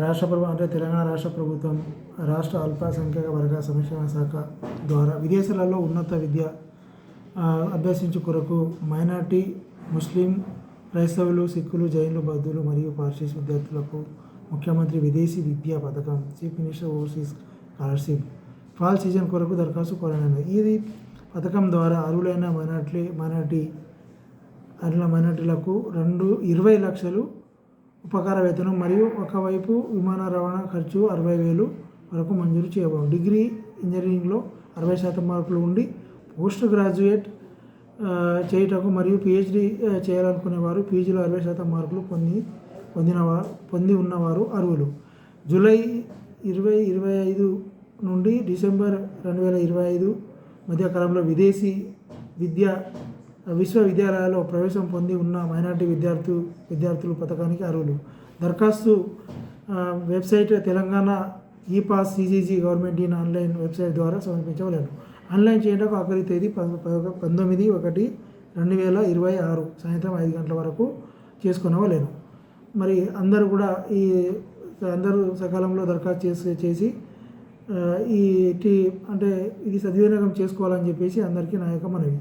రాష్ట్ర ప్రభుత్వం అంటే తెలంగాణ రాష్ట్ర ప్రభుత్వం రాష్ట్ర అల్పసంఖ్యాక వర్గాల సంక్షేమ శాఖ ద్వారా విదేశాలలో ఉన్నత విద్య అభ్యసించు కొరకు మైనార్టీ, ముస్లిం, క్రైస్తవులు, సిక్కులు, జైన్లు, బౌద్ధులు మరియు పార్సీస్ విద్యార్థులకు ముఖ్యమంత్రి విదేశీ విద్యా పథకం chief minister overseas scholarship fall season కొరకు దరఖాస్తు కోరనున్నది. ఈ పథకం ద్వారా అర్హులైన మైనార్టీలకు 20 లక్షలు ఉపకార వేతనం మరియు ఒకవైపు విమాన రవాణా ఖర్చు 60,000 వరకు మంజూరు చేయబడింది. డిగ్రీ ఇంజనీరింగ్లో 60% మార్కులు ఉండి పోస్ట్ గ్రాడ్యుయేట్ చేయుటకు మరియు పిహెచ్డి చేయాలనుకునే వారు పీజీలో 60% మార్కులు పొంది ఉన్నవారు అర్హులు. జూలై 2025 నుండి డిసెంబర్ 2025 మధ్య కాలంలో విదేశీ విశ్వవిద్యాలయాల్లో ప్రవేశం పొంది ఉన్న మైనార్టీ విద్యార్థులు పథకానికి అర్హులు. దరఖాస్తు website Telangana epass CGG government online website ద్వారా సమర్పించవలను. ఆన్లైన్ చేయడానికి ఆఖరి తేదీ 19/1/2026 సాయంత్రం 5 గంటల వరకు చేసుకునవలేను. మరి అందరూ సకాలంలో దరఖాస్తు చేసి ఇది సద్వినియోగం చేసుకోవాలని చెప్పేసి అందరికీ నా యొక్క మనవి.